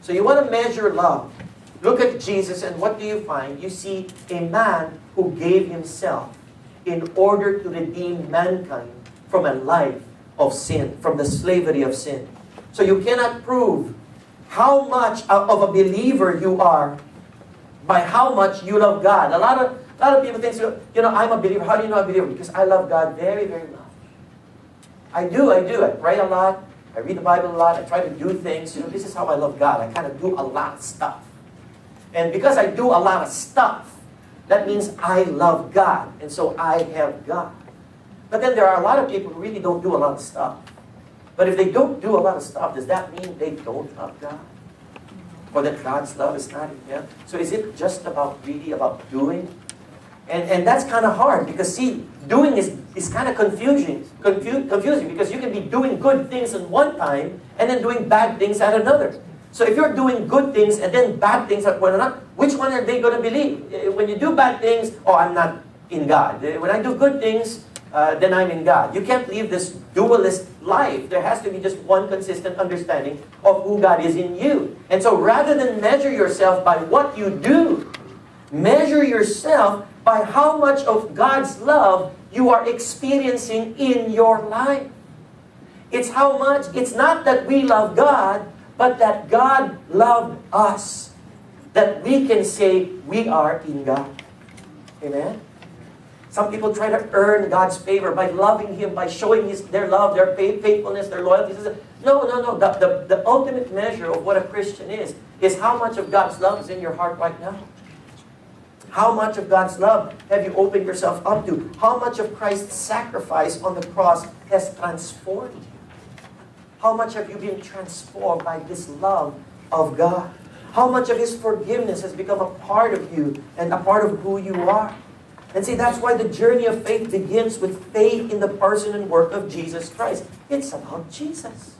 So you want to measure love. Look at Jesus, and what do you find? You see a man who gave himself in order to redeem mankind from a life of sin, from the slavery of sin. So you cannot prove how much of a believer you are by how much you love God. A lot of people think, I'm a believer. How do you know I'm a believer? Because I love God very, very much. I do. I pray a lot. I read the Bible a lot. I try to do things. This is how I love God. I kind of do a lot of stuff. And because I do a lot of stuff, that means I love God. And so I have God. But then there are a lot of people who really don't do a lot of stuff. But if they don't do a lot of stuff, does that mean they don't love God? Or that God's love is not in them? So is it just really about doing? And that's kind of hard because, see, doing is kind of confusing because you can be doing good things at one time and then doing bad things at another. So if you're doing good things and then bad things at one another, which one are they going to believe? When you do bad things, I'm not in God. When I do good things, then I'm in God. You can't live this dualist life. There has to be just one consistent understanding of who God is in you. And so rather than measure yourself by what you do, measure yourself by how much of God's love you are experiencing in your life. It's how much, it's not that we love God, but that God loved us. That we can say we are in God. Amen? Some people try to earn God's favor by loving Him, by showing their love, their faithfulness, their loyalty. No. The ultimate measure of what a Christian is how much of God's love is in your heart right now. How much of God's love have you opened yourself up to? How much of Christ's sacrifice on the cross has transformed you? How much have you been transformed by this love of God? How much of His forgiveness has become a part of you and a part of who you are? And see, that's why the journey of faith begins with faith in the person and work of Jesus Christ. It's about Jesus.